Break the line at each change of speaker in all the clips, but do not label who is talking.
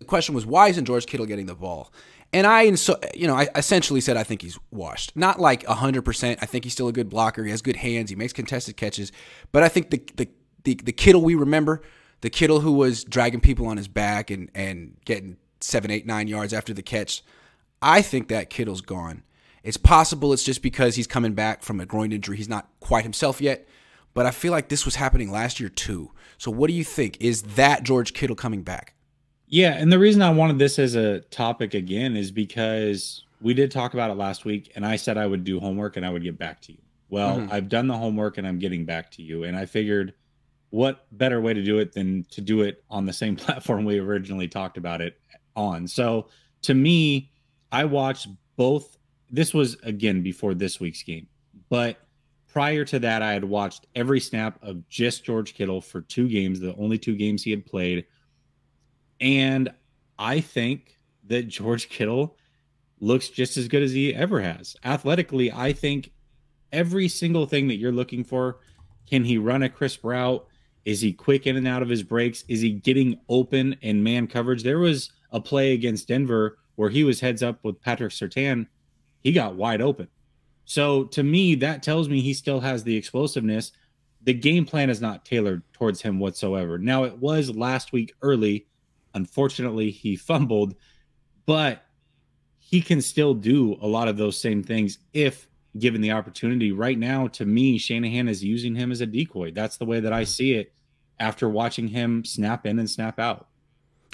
question was, why isn't George Kittle getting the ball? And I essentially said I think he's washed. Not like 100%. I think he's still a good blocker. He has good hands. He makes contested catches. But I think the Kittle we remember, the Kittle who was dragging people on his back and getting 7, 8, 9 yards after the catch, I think that Kittle's gone. It's possible it's just because he's coming back from a groin injury. He's not quite himself yet. But I feel like this was happening last year too. So what do you think? Is that George Kittle coming back?
Yeah, and the reason I wanted this as a topic again is because we did talk about it last week, and I said I would do homework and I would get back to you. Well, I've done the homework and I'm getting back to you, and I figured what better way to do it than to do it on the same platform we originally talked about it on. So to me, I watched both. This was, again, before this week's game, but prior to that, I had watched every snap of just George Kittle for 2 games, the only 2 games he had played. And I think that George Kittle looks just as good as he ever has. Athletically, I think every single thing that you're looking for. Can he run a crisp route? Is he quick in and out of his breaks? Is he getting open in man coverage? There was a play against Denver where he was heads up with Patrick Surtain. He got wide open. So to me, that tells me he still has the explosiveness. The game plan is not tailored towards him whatsoever. Now, it was last week early. Unfortunately, he fumbled, but he can still do a lot of those same things if given the opportunity. Right now, to me, Shanahan is using him as a decoy. That's the way that I see it after watching him snap in and snap out.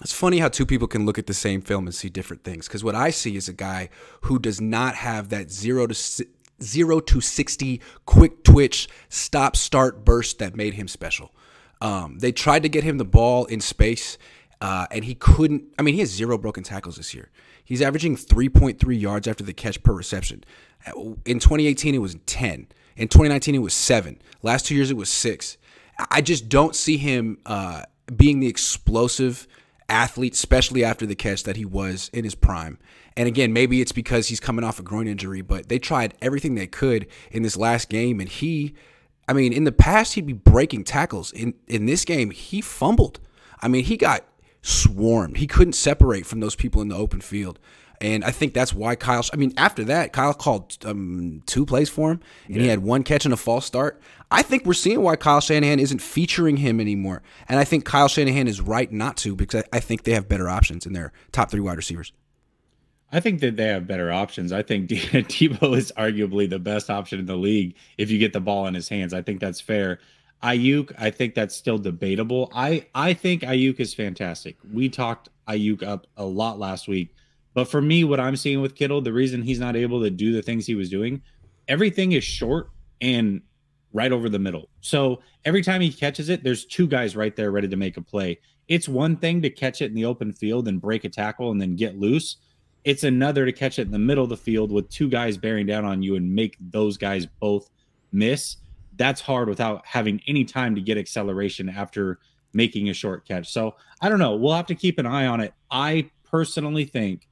It's funny how two people can look at the same film and see different things, because what I see is a guy who does not have that 0 to 60 quick twitch stop-start burst that made him special. They tried to get him the ball in space, and he couldn't. I mean, he has 0 broken tackles this year. He's averaging 3.3 yards after the catch per reception. In 2018, it was 10. In 2019, it was 7. Last 2 years, it was 6. I just don't see him being the explosive athlete, especially after the catch, that he was in his prime. And again, maybe it's because he's coming off a groin injury, but they tried everything they could in this last game. And in the past, he'd be breaking tackles. In this game, he fumbled. I mean, he got swarmed. He couldn't separate from those people in the open field. And I think that's why after that, Kyle called 2 plays for him, and he had 1 catch and a false start. I think we're seeing why Kyle Shanahan isn't featuring him anymore. And I think Kyle Shanahan is right not to, because I think they have better options in their top 3 wide receivers.
I think that they have better options. I think Debo is arguably the best option in the league if you get the ball in his hands. I think that's fair. Ayuk, I think that's still debatable. I think Ayuk is fantastic. We talked Ayuk up a lot last week. But for me, what I'm seeing with Kittle, the reason he's not able to do the things he was doing, everything is short and right over the middle. So every time he catches it, there's 2 guys right there ready to make a play. It's one thing to catch it in the open field and break a tackle and then get loose. It's another to catch it in the middle of the field with 2 guys bearing down on you and make those guys both miss. That's hard without having any time to get acceleration after making a short catch. So I don't know. We'll have to keep an eye on it. I personally think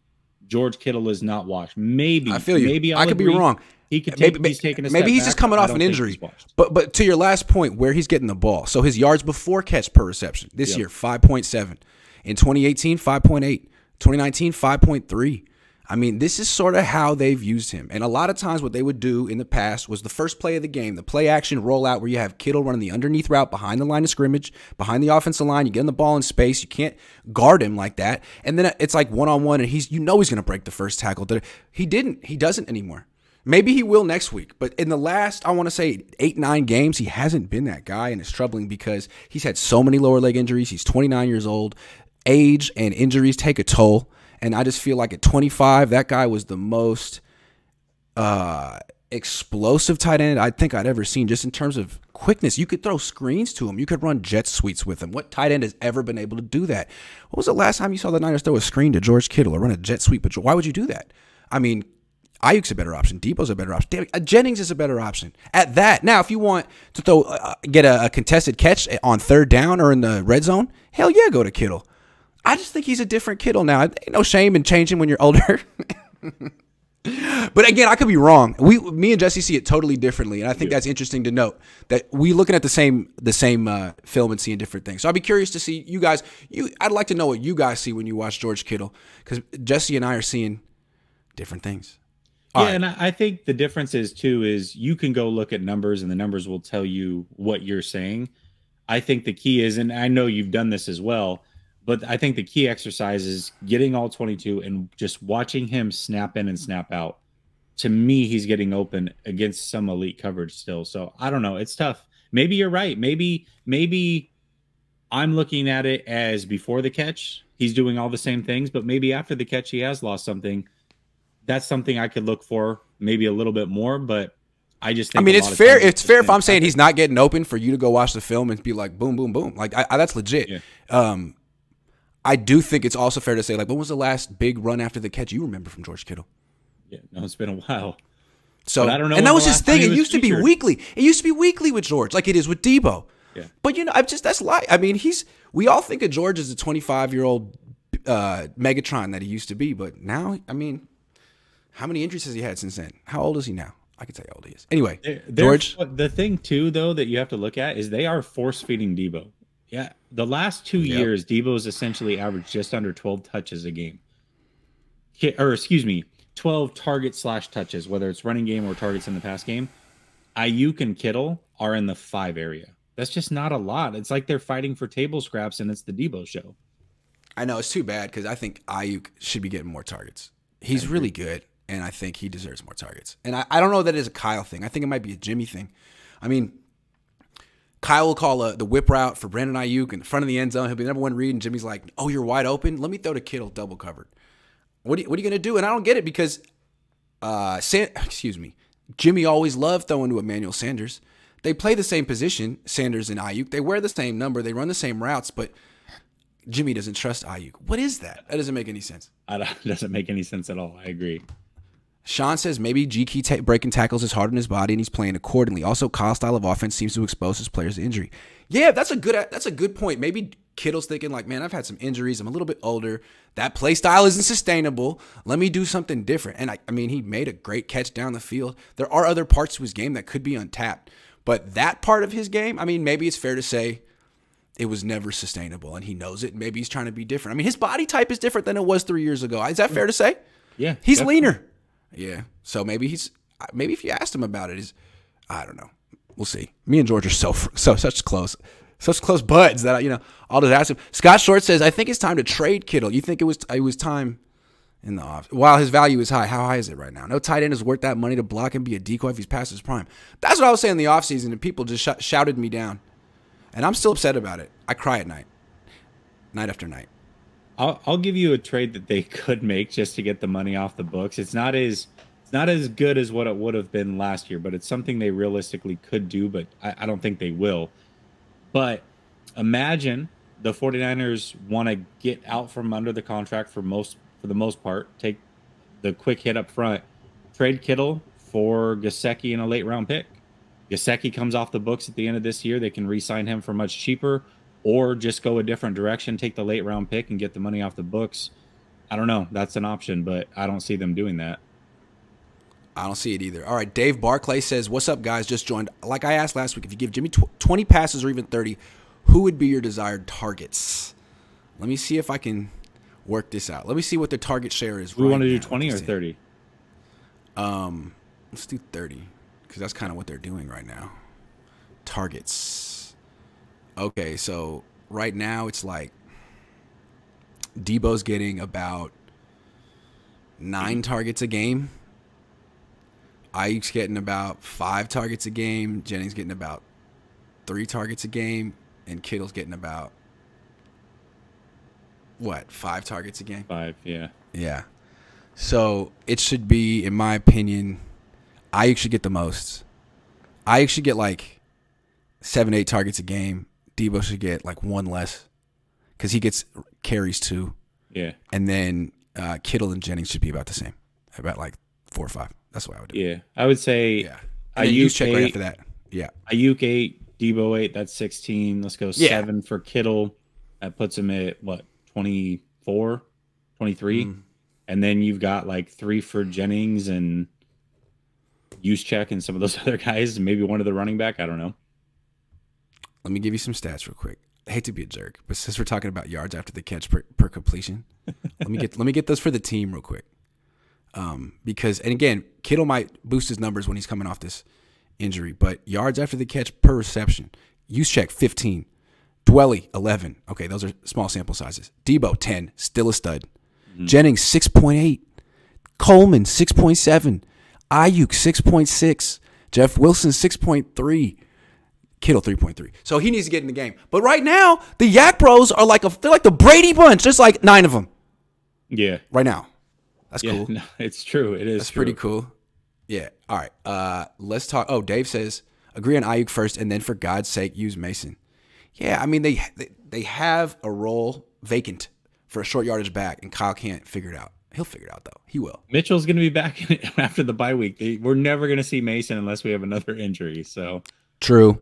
George Kittle is not washed. Maybe
I feel you.
Maybe
I could be wrong.
He could take, he's taking a step
maybe he's
back.
just coming off an injury. But to your last point, where he's getting the ball. So his yards before catch per reception this year, 5.7. In 2018, 5.8. 2019, 5.3. I mean, this is sort of how they've used him. And a lot of times what they would do in the past was the first play of the game, the play action rollout where you have Kittle running the underneath route behind the line of scrimmage, behind the offensive line. You get him the ball in space. You can't guard him like that. And then it's like one-on-one, and he's going to break the first tackle. He didn't. He doesn't anymore. Maybe he will next week. But in the last, I want to say, 8-9 games, he hasn't been that guy, and it's troubling because he's had so many lower leg injuries. He's 29 years old. Age and injuries take a toll. And I just feel like at 25, that guy was the most explosive tight end I think I'd ever seen, just in terms of quickness. You could throw screens to him. You could run jet sweeps with him. What tight end has ever been able to do that? What was the last time you saw the Niners throw a screen to George Kittle or run a jet sweep? But why would you do that? I mean, Ayuk's a better option. Debo's a better option. Jennings is a better option at that. Now, if you want to get a contested catch on 3rd down or in the red zone, hell yeah, go to Kittle. I just think he's a different Kittle now. Ain't no shame in changing when you're older. But again, I could be wrong. Me and Jesse see it totally differently, and I think that's interesting to note that we looking at the same film and seeing different things. So I'd be curious to see you guys. I'd like to know what you guys see when you watch George Kittle, because Jesse and I are seeing different things.
All right. And I think the difference is you can go look at numbers, and the numbers will tell you what you're saying. I think the key is, and I know you've done this as well, but I think the key exercise is getting all 22 and just watching him snap in and snap out. To me, he's getting open against some elite coverage still. So I don't know. It's tough. Maybe you're right. Maybe I'm looking at it as before the catch, he's doing all the same things, but maybe after the catch, he has lost something. That's something I could look for maybe a little bit more, but I just think,
I mean, it's fair. It's fair if I'm saying he's not getting open for you to go watch the film and be like, boom, boom, boom. Like that's legit. Yeah. I do think it's also fair to say, like, when was the last big run after the catch you remember from George Kittle?
Yeah, no, it's been a while.
So I don't know. And that was his thing. It used to be weekly. It used to be weekly with George, like it is with Debo. Yeah. But that's life. I mean, we all think of George as a 25-year-old Megatron that he used to be, but now, I mean, how many injuries has he had since then? How old is he now? I can tell you how old he is. Anyway, George.
The thing too, though, that you have to look at is they are force feeding Debo. Yeah, the last 2 years, Debo's essentially averaged just under 12 touches a game. 12 target/touches, whether it's running game or targets in the pass game. Ayuk and Kittle are in the 5 area. That's just not a lot. It's like they're fighting for table scraps, and it's the Debo show.
I know, it's too bad because I think Ayuk should be getting more targets. He's really good, and I think he deserves more targets. And I don't know that it's a Kyle thing. I think it might be a Jimmy thing. I mean, Kyle will call the whip route for Brandon Ayuk in the front of the end zone. He'll be the number one read, and Jimmy's like, oh, you're wide open? Let me throw to Kittle double covered. What are you going to do? And I don't get it because, Jimmy always loved throwing to Emmanuel Sanders. They play the same position, Sanders and Ayuk. They wear the same number. They run the same routes, but Jimmy doesn't trust Ayuk. What is that? That doesn't make any sense.
It doesn't make any sense at all. I agree.
Sean says maybe GK breaking tackles is hard on his body and he's playing accordingly. Also, Kyle's style of offense seems to expose his players to injury. Yeah, that's a good point. Maybe Kittle's thinking like, man, I've had some injuries. I'm a little bit older. That play style isn't sustainable. Let me do something different. And I mean, he made a great catch down the field. There are other parts to his game that could be untapped. But that part of his game, I mean, maybe it's fair to say it was never sustainable and he knows it. Maybe he's trying to be different. I mean, his body type is different than it was 3 years ago. Is that fair to say?
Yeah.
He's leaner. Yeah. So maybe if you asked him about it, I don't know. We'll see. Me and George are such close buds that I'll just ask him. Scott Short says, I think it's time to trade Kittle. You think it was time in the off while his value is high? How high is it right now? No tight end is worth that money to block and be a decoy if he's past his prime. That's what I was saying in the offseason, and people just shouted me down. And I'm still upset about it. I cry at night after night.
I'll give you a trade that they could make just to get the money off the books. It's not as good as what it would have been last year, but it's something they realistically could do, but I don't think they will. But imagine the 49ers want to get out from under the contract for the most part, take the quick hit up front, trade Kittle for Gesicki in a late round pick. Gesicki comes off the books at the end of this year. They can re-sign him for much cheaper, or just go a different direction, take the late round pick and get the money off the books. I don't know. That's an option, but I don't see them doing that.
I don't see it either. All right, Dave Barclay says, what's up, guys? Just joined. Like I asked last week, if you give Jimmy 20 passes or even 30, who would be your desired targets? Let me see if I can work this out. Let me see what the target share is.
We want to do 20 or 30?
Let's do 30 because that's kind of what they're doing right now. Targets. Okay, so right now it's like Debo's getting about 9 targets a game. Ayuk's getting about 5 targets a game. Jennings getting about 3 targets a game. And Kittle's getting about, 5 targets a game?
5, yeah.
Yeah. So it should be, in my opinion, Ayuk should get the most. Ayuk should get like 7, 8 targets a game. Debo should get like 1 less because he gets carries too.
Yeah.
And then Kittle and Jennings should be about the same, about like 4 or 5. That's what I would do.
Yeah. I would say
Ayuk check right after that. Yeah.
Ayuk 8, Debo 8, that's 16. Let's go 7 for Kittle. That puts him at 24, 23? And then you've got like 3 for Jennings and Juszczyk and some of those other guys, maybe one of the running back. I don't know.
Let me give you some stats real quick. I hate to be a jerk, but since we're talking about yards after the catch per completion, let me get those for the team real quick. Because, and again, Kittle might boost his numbers when he's coming off this injury, but yards after the catch per reception, Juszczyk 15, Dwelly 11. Okay, those are small sample sizes. Debo 10, still a stud. Mm-hmm. Jennings 6.8, Coleman 6.7, Ayuk 6.6, Jeff Wilson 6.3. Kittle 3.3. So he needs to get in the game. But right now, the Yak Bros are they're like the Brady Bunch. There's like 9 of them.
Yeah.
Right now. That's cool.
No, it's true. It is.
That's pretty cool. Yeah. All right. Let's talk. Oh, Dave says, agree on Ayuk first, and then for God's sake, use Mason. Yeah, I mean, they have a role vacant for a short yardage back, and Kyle can't figure it out. He'll figure it out, though. He will.
Mitchell's going to be back after the bye week. We're never going to see Mason unless we have another injury. So
true.